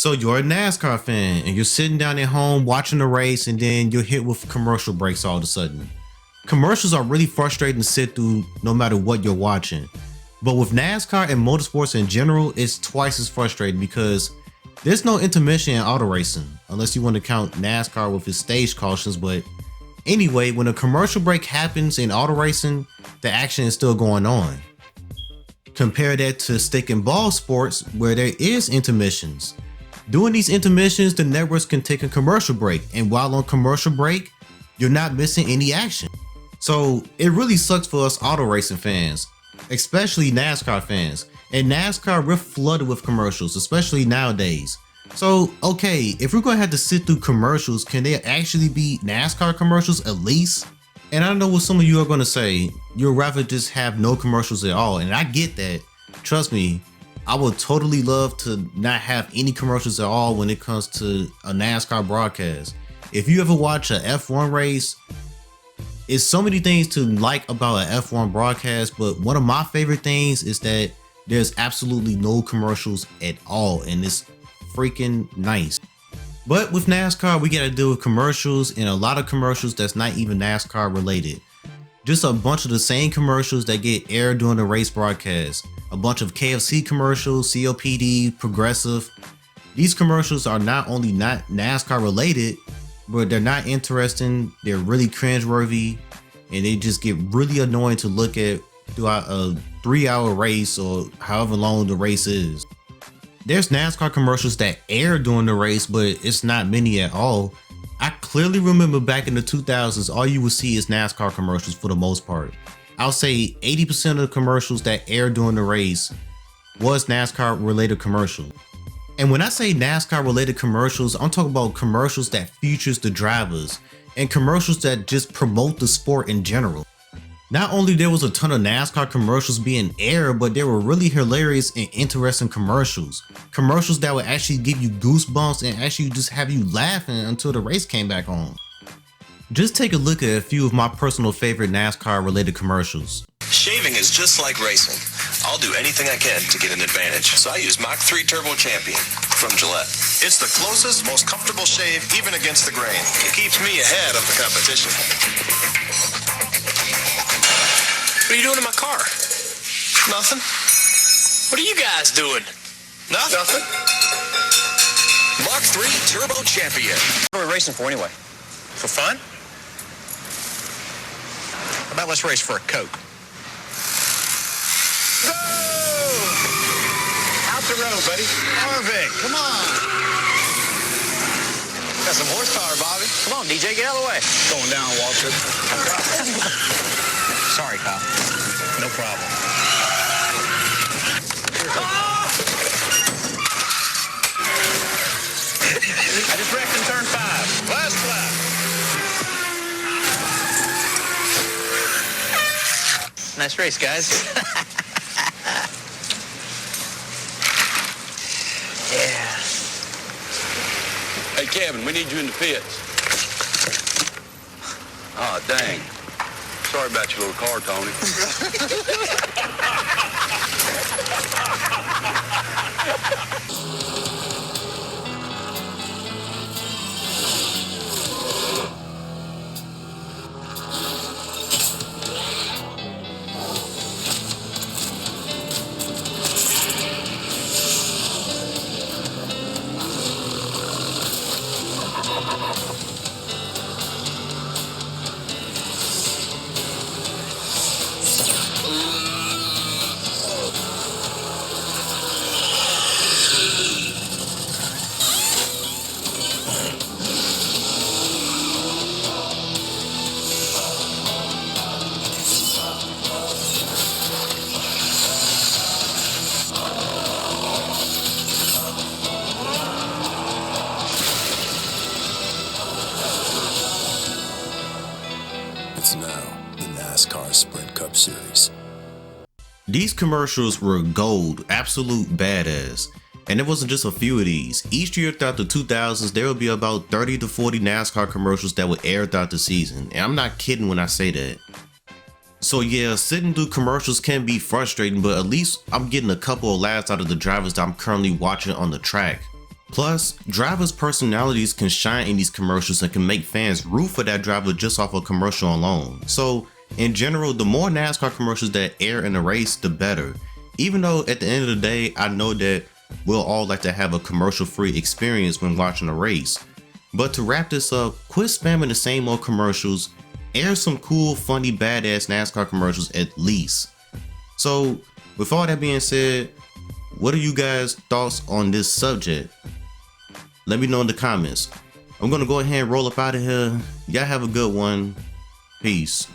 So you're a NASCAR fan and you're sitting down at home watching the race and then you're hit with commercial breaks all of a sudden. Commercials are really frustrating to sit through no matter what you're watching. But with NASCAR and motorsports in general, it's twice as frustrating because there's no intermission in auto racing, unless you want to count NASCAR with its stage cautions. But anyway, when a commercial break happens in auto racing, the action is still going on. Compare that to stick and ball sports where there is intermissions. During these intermissions, the networks can take a commercial break, and while on commercial break, you're not missing any action. So it really sucks for us auto racing fans, especially NASCAR fans. And NASCAR, we're flooded with commercials, especially nowadays. So, okay, if we're gonna have to sit through commercials, can they actually be NASCAR commercials at least? And I know what some of you are gonna say, you'd rather just have no commercials at all, and I get that. Trust me, I would totally love to not have any commercials at all when it comes to a NASCAR broadcast. If you ever watch a F1 race, it's so many things to like about an F1 broadcast, but one of my favorite things is that there's absolutely no commercials at all, and it's freaking nice. But with NASCAR, we gotta deal with commercials, and a lot of commercials that's not even NASCAR related. Just a bunch of the same commercials that get aired during the race broadcast. A bunch of KFC commercials, COPD, Progressive. These commercials are not only not NASCAR related, but they're not interesting, they're really cringeworthy, and they just get really annoying to look at throughout a 3-hour race or however long the race is. There's NASCAR commercials that air during the race, but it's not many at all. I clearly remember back in the 2000s, all you would see is NASCAR commercials for the most part. I'll say 80% of the commercials that air during the race was NASCAR related commercials. And when I say NASCAR related commercials, I'm talking about commercials that features the drivers and commercials that just promote the sport in general. Not only there was a ton of NASCAR commercials being aired, but they were really hilarious and interesting commercials. Commercials that would actually give you goosebumps and actually just have you laughing until the race came back on. Just take a look at a few of my personal favorite NASCAR related commercials. Shaving is just like racing. I'll do anything I can to get an advantage, so I use Mach 3 Turbo Champion from Gillette. It's the closest, most comfortable shave, even against the grain. It keeps me ahead of the competition. What are you doing in my car? Nothing. What are you guys doing? Nothing. Mach 3 Turbo Champion. What are we racing for anyway? For fun? How about let's race for a Coke? Go! Out the road, buddy. Harvick, come on. Got some horsepower, Bobby. Come on, DJ, get out of the way. Going down, Walter. Sorry, Kyle. No problem. I just wrecked in turn 5. Last lap. Nice race, guys. Yeah. Hey, Kevin, we need you in the pits. Oh, dang. Sorry about your little car, Tony. It's now the NASCAR Sprint Cup Series. These commercials were gold, absolute badass. And it wasn't just a few of these. Each year throughout the 2000s, there would be about 30 to 40 NASCAR commercials that would air throughout the season. And I'm not kidding when I say that. So yeah, sitting through commercials can be frustrating, but at least I'm getting a couple of laughs out of the drivers that I'm currently watching on the track. Plus, drivers' personalities can shine in these commercials and can make fans root for that driver just off a commercial alone. So, in general, the more NASCAR commercials that air in a race, the better. Even though at the end of the day, I know that we'll all like to have a commercial-free experience when watching a race. But to wrap this up, quit spamming the same old commercials, air some cool, funny, badass NASCAR commercials at least. So, with all that being said, what are you guys' thoughts on this subject? Let me know in the comments. I'm gonna go ahead and roll up out of here. Y'all have a good one. Peace.